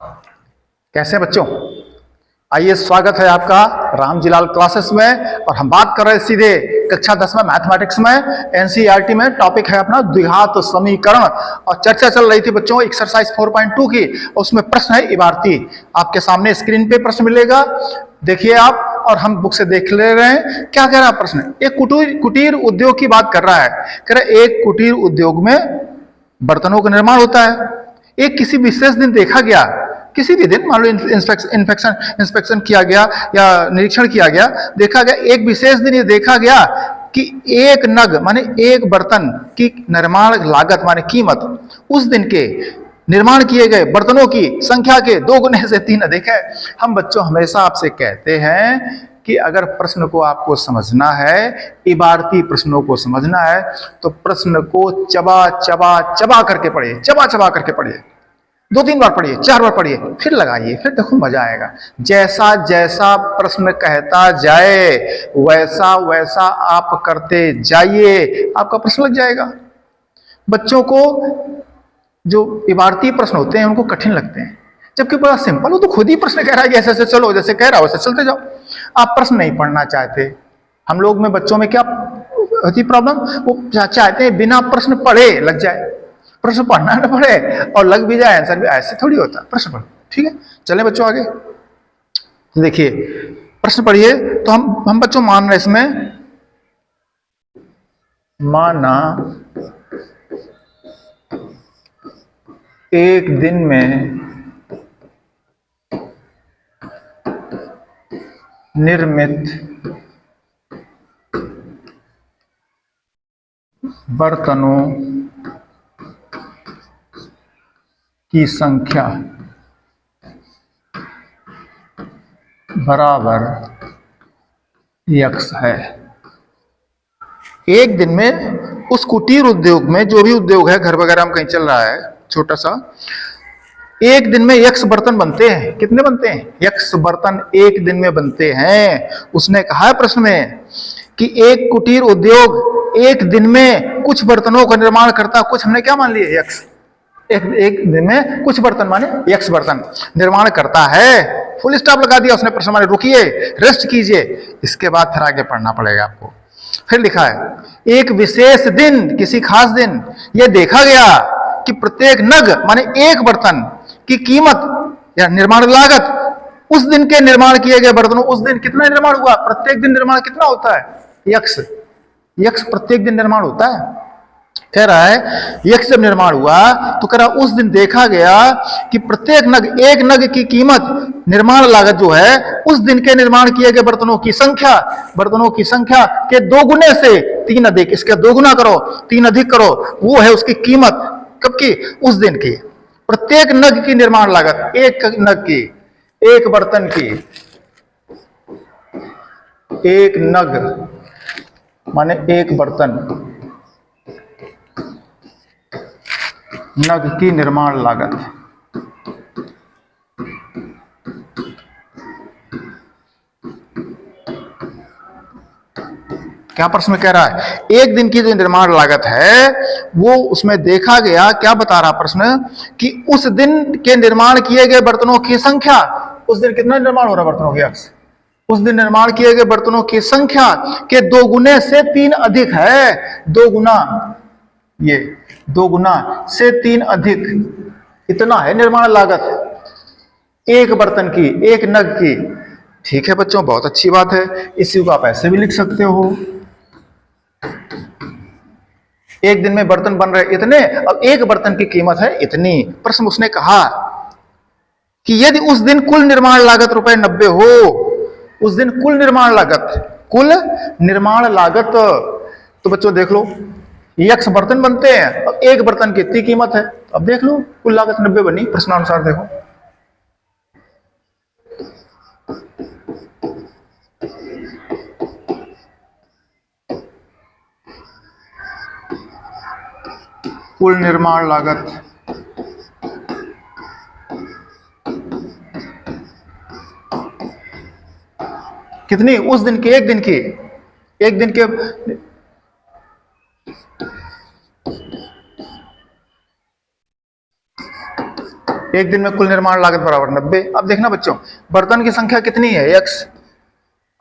कैसे हैं बच्चों? आइए, स्वागत है आपका रामजीलाल क्लासेस में। और हम बात कर रहे हैं सीधे कक्षा 10 में मैथमेटिक्स में, एनसीईआरटी में। टॉपिक है अपना द्विघात समीकरण। और चर्चा चल रही थी बच्चों एक्सरसाइज 4.2 की। उसमें प्रश्न है इबारती। आपके सामने स्क्रीन पे प्रश्न मिलेगा, देखिए आप। और हम बुक से देख ले रहे हैं क्या कह रहा है प्रश्न। एक कुटीर उद्योग की बात कर रहा है। कह रहा है एक कुटीर उद्योग में बर्तनों का निर्माण होता है। एक किसी विशेष दिन देखा गया, किसी भी दिन मान लो इंस्पेक्शन किया गया या निरीक्षण किया गया, देखा गया एक विशेष दिन ये देखा गया कि एक नग माने एक बर्तन की निर्माण लागत माने कीमत उस दिन के निर्माण किए गए बर्तनों की संख्या के 2 गुने से 3 अधिक है। हम बच्चों हमेशा आपसे कहते हैं कि अगर प्रश्न को आपको समझना है, इबारती प्रश्नों को समझना है, तो प्रश्न को चबा चबा चबा करके पढ़िए, चबा चबा करके पढ़िए। 2-3 बार पढ़िए, 4 बार पढ़िए, फिर लगाइए, फिर देखो मजा आएगा। जैसा जैसा प्रश्न कहता जाए वैसा वैसा आप करते जाइए, आपका प्रश्न लग जाएगा। बच्चों को जो इबारती प्रश्न होते हैं उनको कठिन लगते हैं, जबकि बड़ा सिंपल। वो तो खुद ही प्रश्न कह रहा है कि ऐसे ऐसे चलो, जैसे कह रहा हो वैसे चलते जाओ। आप प्रश्न नहीं पढ़ना चाहते। हम लोग में बच्चों में क्या होती प्रॉब्लम, वो चाहते हैं बिना प्रश्न पढ़े लग जाए, प्रश्न पढ़ना ना पड़े और लग भी जाए आंसर भी। ऐसे थोड़ी होता, प्रश्न पढ़ो। ठीक है, चले बच्चों आगे। देखिए प्रश्न पढ़िए। तो हम बच्चों मान रहे इसमें, माना एक दिन में निर्मित बर्तनों की संख्या बराबर x है। एक दिन में उस कुटीर उद्योग में, जो भी उद्योग है, घर वगैरह में कहीं चल रहा है छोटा सा, एक दिन में x बर्तन बनते हैं। कितने बनते हैं? x बर्तन एक दिन में बनते हैं। उसने कहा है प्रश्न में कि एक कुटीर उद्योग एक दिन में कुछ बर्तनों का निर्माण करता। कुछ हमने क्या मान लिया? x। एक दिन में कुछ बर्तन माने x बर्तन निर्माण करता है। फुल स्टॉप लगा दिया उसने प्रश्न माने। रुकिए, रेस्ट कीजिए, इसके बाद फिर आगे पढ़ना पड़ेगा आपको। फिर लिखा है एक विशेष दिन, किसी खास दिन यह देखा गया कि प्रत्येक नग माने एक बर्तन की कीमत या निर्माण लागत उस दिन के निर्माण किए गए बर्तनों, उस दिन कितना निर्माण हुआ, प्रत्येक दिन निर्माण कितना होता है? यक्स प्रत्येक दिन निर्माण होता है। कह रहा है यक्स जब निर्माण हुआ तो कह रहा उस दिन देखा गया कि प्रत्येक नग, एक नग की कीमत, निर्माण लागत जो है उस दिन के निर्माण किए गए बर्तनों की संख्या के 2 गुने से 3 अधिक। इसका 2 गुना करो, 3 अधिक करो, वो है उसकी कीमत। कब की? उस दिन की। प्रत्येक नग की निर्माण लागत, एक नग की, एक बर्तन की, एक नग माने एक बर्तन, नग की निर्माण लागत। क्या प्रश्न में कह रहा है? एक दिन की जो निर्माण लागत है वो उसमें देखा गया, क्या बता रहा प्रश्न, कि उस दिन के निर्माण किए गए बर्तनों की संख्या, उस दिन कितना निर्माण हो रहा बर्तनों की? उस दिन निर्माण किए गए बर्तनों की संख्या के 2 गुने से 3 अधिक है। 2 गुना, ये 2 गुना से 3 अधिक, इतना है निर्माण लागत एक बर्तन की, एक नग की। ठीक है बच्चों, बहुत अच्छी बात है। इसी को आप ऐसे भी लिख सकते हो, एक दिन में बर्तन बन रहे इतने, अब एक बर्तन की कीमत है इतनी। प्रश्न उसने कहा कि यदि उस दिन कुल निर्माण लागत ₹90 हो, उस दिन कुल निर्माण लागत, तो बच्चों देख लो x बर्तन बनते हैं और एक बर्तन की इतनी कीमत है। अब देख लो कुल लागत 90 बनी प्रश्नानुसार। देखो कुल निर्माण लागत कितनी? उस दिन की, एक दिन की, एक दिन के, एक दिन में कुल निर्माण लागत बराबर 90। अब देखना बच्चों, बर्तन की संख्या कितनी है, x,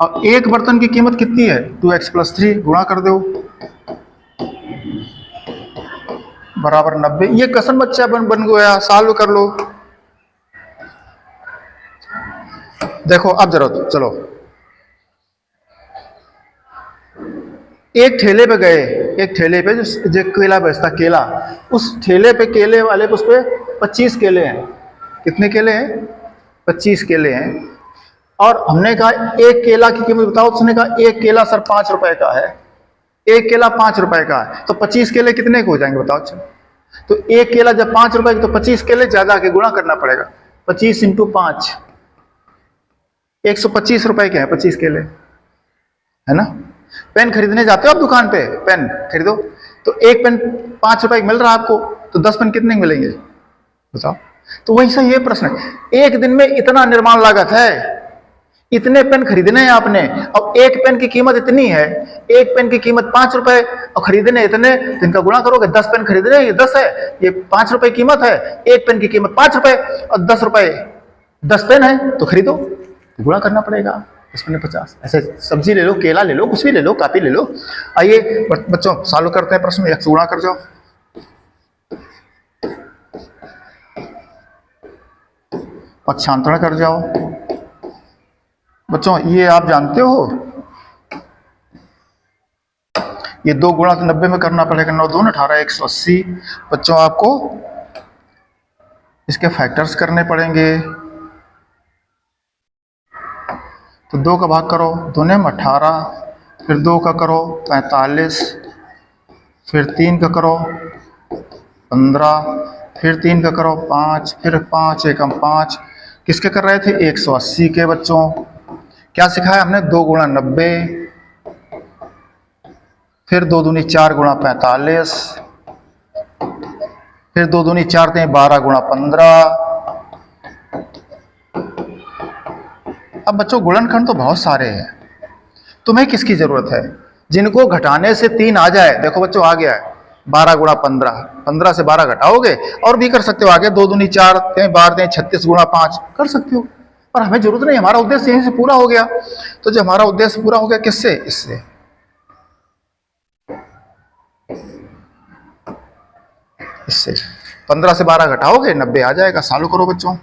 और एक बर्तन की कीमत कितनी है, 2x + 3, गुणा कर दो बराबर 90। ये क्वेश्चन बच्चा बन गया, सॉल्व कर लो। देखो अब जरा चलो, एक ठेले पे गए, एक ठेले पे जो केला बेचता, केला, उस ठेले पे केले वाले पे उस पे 25 केले हैं। कितने केले हैं, 25 केले हैं। और हमने कहा एक केला की कीमत बताओ, उसने कहा एक केला सर 5 रुपए का है, एक केला 5 रुपए का है, तो 25 केले कितने के हो जाएंगे बताओ। अच्छा, तो एक केला जब 5 रुपए की, तो 25 केले ज्यादा के गुणा करना पड़ेगा, 25 × 5, 125 रुपए के हैं 25 केले, है ना। पेन खरीदने जाते हो आप दुकान पे, पेन खरीदो, तो एक पेन 5 रुपए मिल रहा है आपको, तो 10 पेन कितने मिलेंगे बताओ। तो वही से ये प्रश्न है, एक दिन में इतना निर्माण लागत है, इतने पेन खरीदने हैं आपने, और एक पेन की कीमत इतनी है, एक पेन की कीमत 5 रुपए और खरीदने इतने, तो इनका गुणा करोगे, 10 पेन खरीदने, ये 10 है, ये 5 रुपए कीमत है, एक पेन की कीमत 5 रुपए और 10 रुपए, 10 पेन है तो खरीदो, तो गुणा करना पड़ेगा, इसमें 50। ऐसे सब्जी ले लो, केला ले लो, कुछ भी ले लो, कापी ले लो। आइए बच्चों सॉल्व करते हैं प्रश्न, 1 से गुणा कर जाओ, पक्षांतरण कर जाओ। बच्चों ये आप जानते हो, ये 2 गुणा 90 में करना पड़ेगा, 9 दूनी 18, 180। बच्चों आपको इसके फैक्टर्स करने पड़ेंगे, तो 2 का भाग करो, 2 में 18, फिर 2 का करो 45, फिर 3 का करो 15, फिर 3 का करो 5, फिर 5 एकम 5, किसके कर रहे थे, 180 के। बच्चों क्या सिखाया हमने, 2 गुणा 90, फिर 2 दूनी 4 गुणा 45, फिर 2 दूनी 4 × 12 गुणा 15। अब बच्चों गुणनखंड तो बहुत सारे हैं, तुम्हें किसकी जरूरत है, जिनको घटाने से 3 आ जाए। देखो बच्चों आ गया है 12 गुणा 15, 15 से 12 घटाओगे, और भी कर सकते हो आगे, 2 दूनी 4, 12 36 गुणा 5 कर सकते हो, पर हमें जरूरत नहीं, हमारा उद्देश्य यहीं से पूरा हो गया। तो जो हमारा उद्देश्य पूरा हो गया किससे, इससे, इससे 15 से 12 घटाओगे 90 आ जाएगा। चालू करो बच्चों,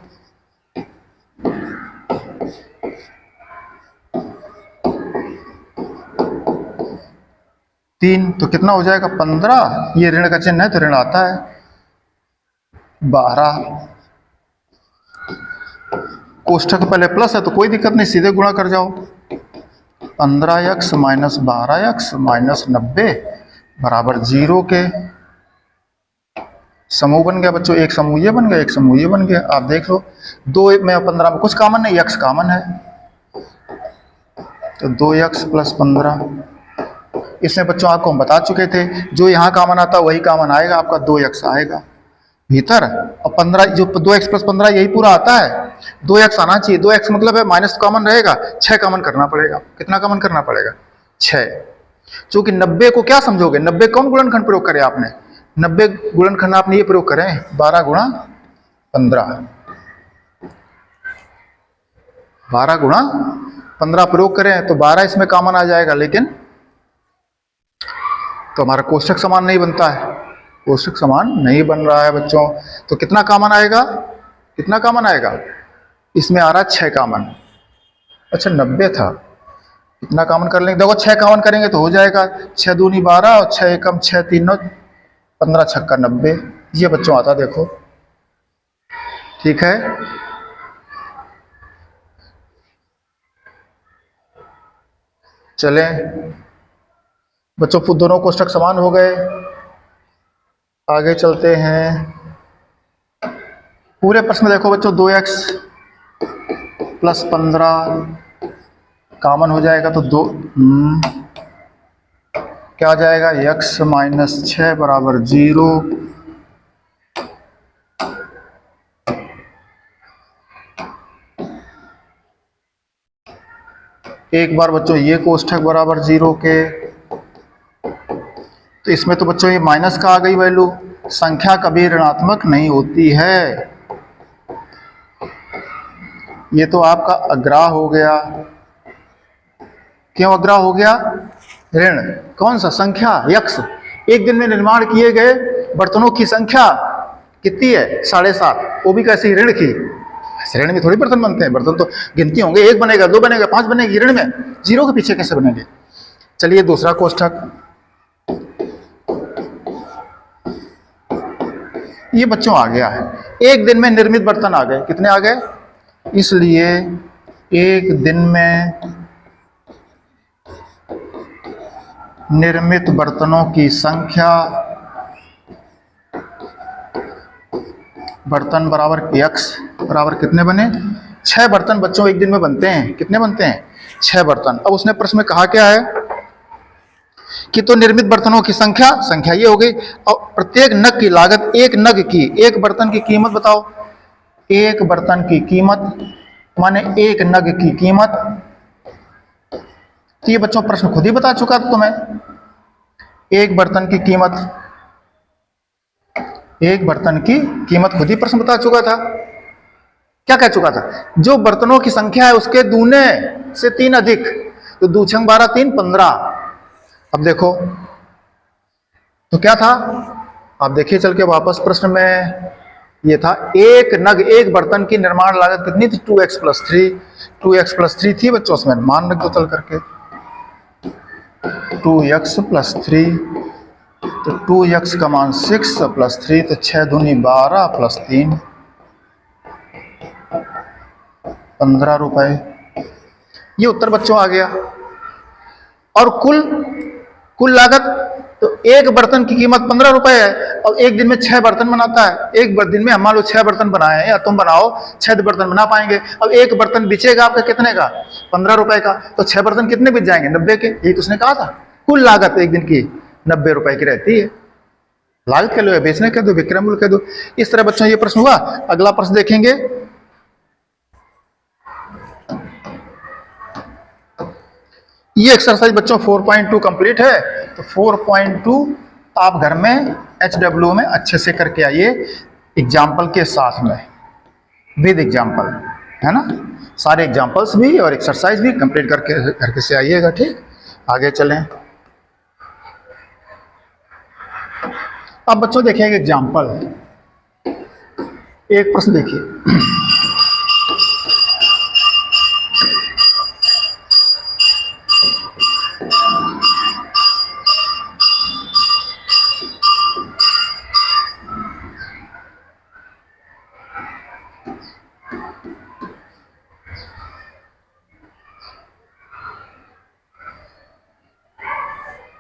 तीन तो कितना हो जाएगा 15, ये ऋण का चिन्ह है तो ऋण आता है 12, कोष्ठक पहले प्लस है तो कोई दिक्कत नहीं, सीधे गुणा कर जाओ, 15x - 12x - 90 बराबर 0 के। समूह बन गया बच्चों, एक समूह ये बन गया, एक समूह ये बन गया। आप देख लो 2 में 15 में कुछ कॉमन नहीं, x कॉमन है, तो 2x + 15। इसमें बच्चों आपको हम बता चुके थे, जो यहाँ कॉमन आता है वही कॉमन आएगा, आपका 2x आएगा भीतर, और 15 जो 2x + 15 यही पूरा आता है, 2x आना चाहिए। 2x मतलब है माइनस कॉमन रहेगा, 6 कॉमन करना पड़ेगा। कितना कॉमन करना पड़ेगा, 6। चूंकि 90 को क्या समझोगे, 90 कौन गुणनखंड प्रयोग करे आपने, 90 गुणनखंड आपने ये प्रयोग करें 12 गुणा 15, 12 गुणा 15 प्रयोग करें तो 12 इसमें कॉमन आ जाएगा, लेकिन तो हमारा कोष्ठक समान नहीं बनता है, कोष्ठक समान नहीं बन रहा है बच्चों। तो कितना कॉमन आएगा, कितना कॉमन आएगा, इसमें आ रहा है 6 कॉमन। अच्छा 90 था, इतना कॉमन कर लेंगे, देखो 6 कॉमन करेंगे तो हो जाएगा 6 दूनी 12 और 6 एकम 6 3 9 15 छक्का 90, ये बच्चों आता देखो, ठीक है। चलें बच्चों, दोनों कोष्ठक समान हो गए, आगे चलते हैं। पूरे प्रश्न में देखो बच्चों, 2x + 15 कॉमन हो जाएगा तो 2 क्या आ जाएगा, x - 6 बराबर 0। एक बार बच्चों ये कोष्ठक बराबर 0 के, तो इसमें तो बच्चों ये माइनस का आ गई वैल्यू, संख्या कभी ऋणात्मक नहीं होती है, ये तो आपका अग्राह हो गया। क्यों अग्राह हो गया? ऋण। कौन सा? संख्या, यक्स। एक दिन में निर्माण किए गए बर्तनों की संख्या कितनी है? 7.5। वो भी कैसी? ऋण की। ऐसे ऋण में थोड़ी बर्तन बनते हैं, बर्तन तो गिनती होंगे, 1 बनेगा, 2 बनेगा, 5 बनेगी। ऋण में जीरो के पीछे कैसे बनेंगे? चलिए दूसरा कोष्ठक। ये बच्चों आ गया है, एक दिन में निर्मित बर्तन आ गए। कितने आ गए? इसलिए एक दिन में निर्मित बर्तनों की संख्या, बर्तन बराबर यक्स बराबर कितने बने? 6 बर्तन बच्चों एक दिन में बनते हैं। कितने बनते हैं? 6 बर्तन। अब उसने प्रश्न में कहा क्या है कि तो निर्मित बर्तनों की संख्या ये हो गई, और प्रत्येक नग की लागत, एक नग की, एक बर्तन की कीमत बताओ। एक बर्तन की कीमत माने एक नग की कीमत। तो ये बच्चों प्रश्न खुद ही बता चुका था तुम्हें। एक बर्तन की कीमत, एक बर्तन की कीमत खुद ही प्रश्न बता चुका था। क्या कह चुका था? जो बर्तनों की संख्या है उसके दूने से 3 अधिक। तो 2 छंग 12, 3 15। अब देखो तो क्या था? आप देखिए चल के वापस प्रश्न में, ये था एक नग, एक बर्तन की निर्माण लागत कितनी थी? 2x + 3। 2x + 3 थी बच्चों, उसमें मान रख दो चल करके 2x + 3। तो 2x का मान 6 + 3, तो 6 दूनी 12 + 3 15 रुपए। ये उत्तर बच्चों आ गया। और कुल लागत, तो एक बर्तन की कीमत 15 रुपए है, और एक दिन में 6 बर्तन बनाता है। एक दिन में हम मान लो 6 बर्तन बनाए हैं, या तुम बनाओ 6 बर्तन बना पाएंगे। अब एक बर्तन बिचेगा आपका कितने का? 15 रुपए का। तो 6 बर्तन कितने बिच जाएंगे? 90 के। यही तो उसने कहा था, कुल लागत एक दिन की 90 रुपए की रहती है। लागत कह लो या बेचने कह दो, विक्रय मूल्य कह दो। इस तरह बच्चों ये प्रश्न हुआ। अगला प्रश्न देखेंगे। ये एक्सरसाइज बच्चों 4.2 कंप्लीट है। तो 4.2 आप घर में HW में अच्छे से करके आइए, एग्जाम्पल के साथ में, विद एग्जाम्पल, है ना। सारे एग्जाम्पल्स भी और एक्सरसाइज भी कंप्लीट करके घर के से आइएगा। ठीक, आगे चलें। अब बच्चों देखिए एक एग्जाम्पल, एक प्रश्न देखिए।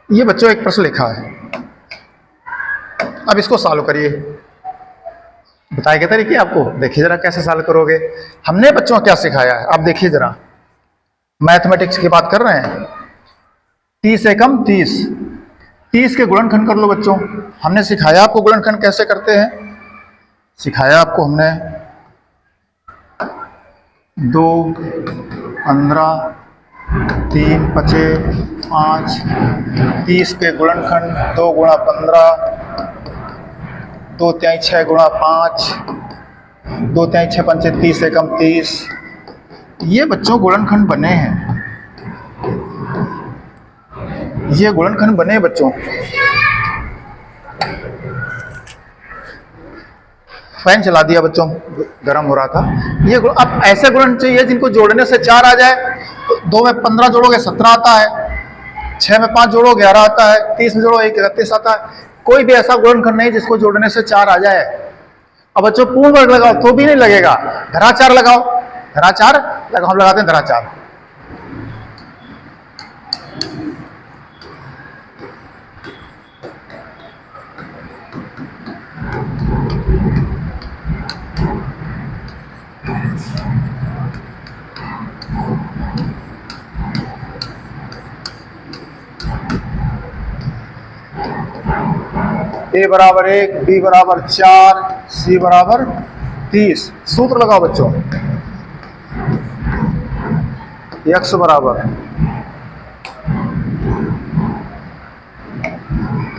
ये बच्चों एक प्रश्न लिखा है, अब इसको सॉल्व करिए। बताए गए तरीके आपको, देखिए जरा कैसे सॉल्व करोगे। हमने बच्चों क्या सिखाया है, आप देखिए जरा। मैथमेटिक्स की बात कर रहे हैं। 30 एकम 30, 30 के गुणनखंड कर लो बच्चों। हमने सिखाया आपको गुणनखंड कैसे करते हैं, सिखाया आपको हमने। 2 15 3 5 5, 30 के गुणनखंड 2 × 15, 2 × 6 × 5, 2 × 6 × 5 30 एकम 30। ये बच्चों गुणनखंड बने हैं, ये गुणनखंड बने बच्चों। फैन चला दिया बच्चों, गर्म हो रहा था। ये अब ऐसे गुणन चाहिए जिनको जोड़ने से 4 आ जाए। तो 2 में 15 जोड़ोगे 17 आता है, 6 में 5 जोड़ो 11 आता है, 30 में जोड़ो 1 31 आता है। कोई भी ऐसा गुणनखंड नहीं जिसको जोड़ने से 4 आ जाए। अब बच्चों पूर्ण वर्ग लगाओ तो भी नहीं लगेगा, धरा 4 लगाओ, धरा 4 लगाओ। हम लगाते हैं धरा 4। A बराबर 1, B बराबर 4, C बराबर 30। सूत्र लगाओ बच्चों। x बराबर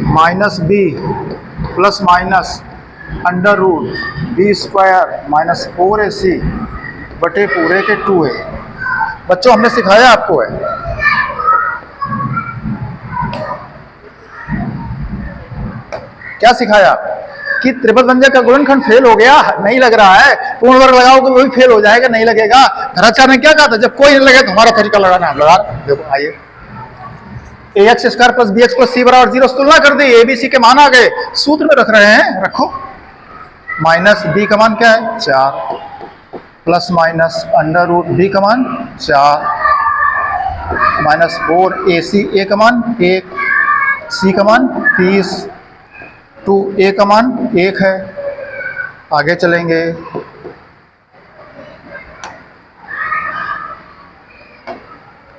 -b ± under root b² - 4ac बटे पूरे के 2a। बच्चों हमने सिखाया आपको है, क्या सिखाया कि त्रिपद व्यंजक का गुणनखंड फेल हो गया, नहीं लग रहा है, पूर्ण वर्ग लगाओगे वो भी फेल हो जाएगा, नहीं लगेगा। घराचार्य ने क्या कहा था, जब कोई नहीं लगे तो हमारा तरीका लगाना है, लगा। देखो आइए, ax square plus bx plus c बराबर 0 से तुलना कर दी, abc के मान आ गए, सूत्र में रख रहे हैं, रखो। माइनस b का मान क्या है 4 plus minus under root b का मान 4 माइनस 4ac, a का मान 1, c का मान 30, 2a का मान 1 है। आगे चलेंगे,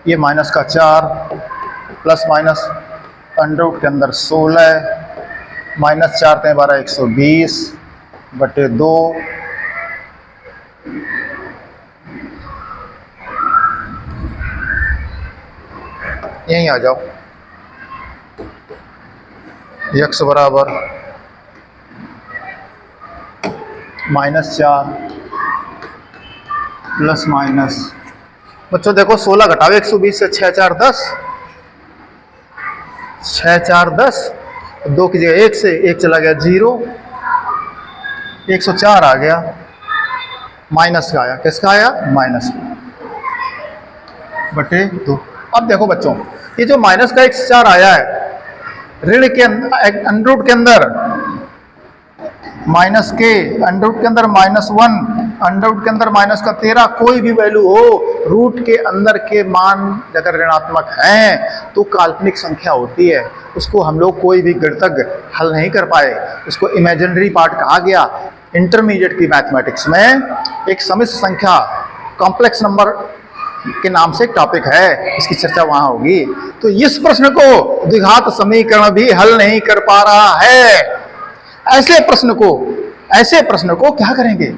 ये माइनस का 4 प्लस माइनस अंडर रूट के अंदर 16 माइनस 4 3 12 120 बटे 2 यहीं आ जाओ। x बराबर -4 प्लस माइनस, बच्चों देखो 16 घटाओ 120 से 6 4 10, 6 4 10, 2 की जगह 1 से 1 चला गया 0, 104 आ गया, माइनस का आया, किसका आया माइनस बटे 2। अब देखो बच्चों, ये जो माइनस का 104 आया है, ऋण के अंडर रूट के अंदर माइनस के, अंडर रूट के अंदर -1, अंडर रूट के अंदर माइनस का 13, कोई भी वैल्यू हो, रूट के अंदर के मान अगर ऋणात्मक हैं तो काल्पनिक संख्या होती है, उसको हम लोग कोई भी गणितज्ञ हल नहीं कर पाए, उसको इमेजिनरी पार्ट कहा गया। इंटरमीडिएट की मैथमेटिक्स में एक समिश्र संख्या कॉम्प्लेक्स नंबर के नाम से एक टॉपिक है, इसकी चर्चा वहां होगी। तो इस प्रश्न को द्विघात समीकरण भी हल नहीं कर पा रहा है। ऐसे प्रश्न को क्या करेंगे,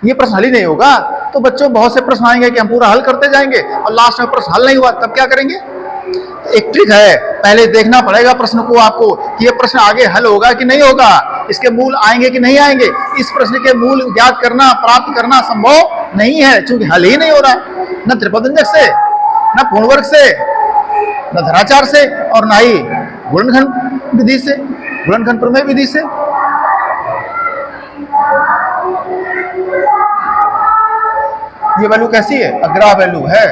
ये प्रश्न हल ही नहीं होगा तो बच्चों बहुत से प्रश्न आएंगे कि हम पूरा हल करते जाएंगे और लास्ट में प्रश्न हल नहीं हुआ, तब क्या करेंगे। तो एक ट्रिक है, पहले देखना पड़ेगा प्रश्न को आपको कि ये प्रश्न आगे हल होगा कि नहीं होगा, इसके मूल आएंगे कि नहीं आएंगे। इस प्रश्न के मूल ज्ञात करना, प्राप्त करना संभव नहीं है, क्योंकि हल ही नहीं हो रहा, न त्रिपदंजक से, न पूर्णवर्ग से, न धराचार से, और न ही गुणनखंड विधि से, गुणनखंड प्रमेय विधि से। ये वैल्यू कैसी है, अग्रा वैल्यू है।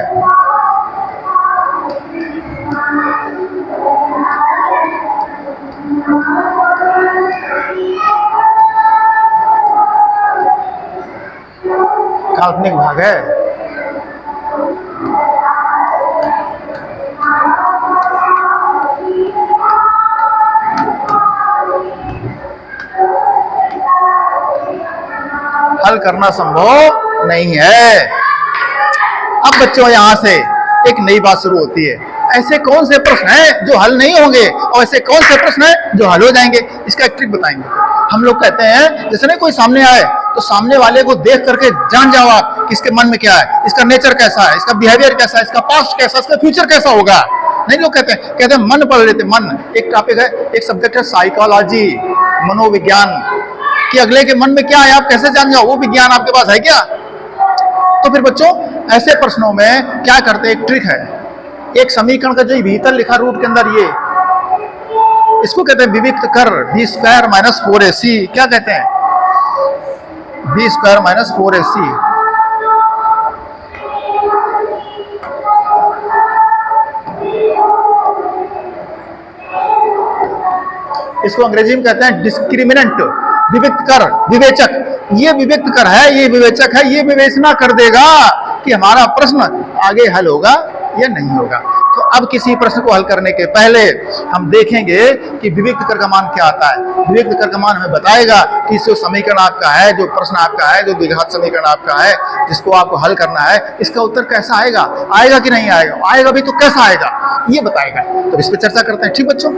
काल्पनिक भाग है। हल करना संभव नहीं है। अब बच्चों यहां से एक नई बात शुरू होती है, ऐसे कौन से प्रश्न हैं जो हल नहीं होंगे और ऐसे कौन से प्रश्न हैं जो हल हो जाएंगे। इसका एक ट्रिक बताएंगे। हम लोग कहते हैं जैसे नहीं कोई सामने आए तो सामने वाले को देख करके जान जाओ आप कि इसके मन में क्या है, इसका नेचर कैसा है, इसका बिहेवियर कैसा है, इसका पास्ट कैसा है, इसका फ्यूचर कैसा होगा। नहीं, लोग कहते हैं मन पढ़ लेते। मन एक टॉपिक है, एक सब्जेक्ट है साइकोलॉजी, मनोविज्ञान, कि अगले के मन में क्या है आप कैसे जान जाओ, वो विज्ञान आपके पास है क्या। तो फिर बच्चों ऐसे प्रश्नों में क्या करते हैं, एक ट्रिक है, एक समीकरण का जो भीतर लिखा रूट के अंदर, ये इसको कहते हैं विविक्त कर b स्क्वायर माइनस 4ac। क्या कहते हैं, b स्क्वायर माइनस 4ac। इसको अंग्रेजी में कहते हैं डिस्क्रिमिनेंट, विविक्त कर, विवेचक। ये विविक्त कर है, ये विवेचक है, ये विवेचना कर देगा कि हमारा प्रश्न आगे हल होगा या नहीं होगा। तो अब किसी प्रश्न को हल करने के पहले हम देखेंगे कि विविक्त कर का मान क्या आता है। विविक्त कर का मान हमें बताएगा कि जो समीकरण आपका है, जो प्रश्न आपका है, जो द्विघात समीकरण आपका है, जिसको आपको हल करना है, इसका उत्तर कैसा आएगा, आएगा कि नहीं आएगा, आएगा भी तो कैसा आएगा, ये बताएगा। तो इस पर चर्चा करते हैं, ठीक बच्चों।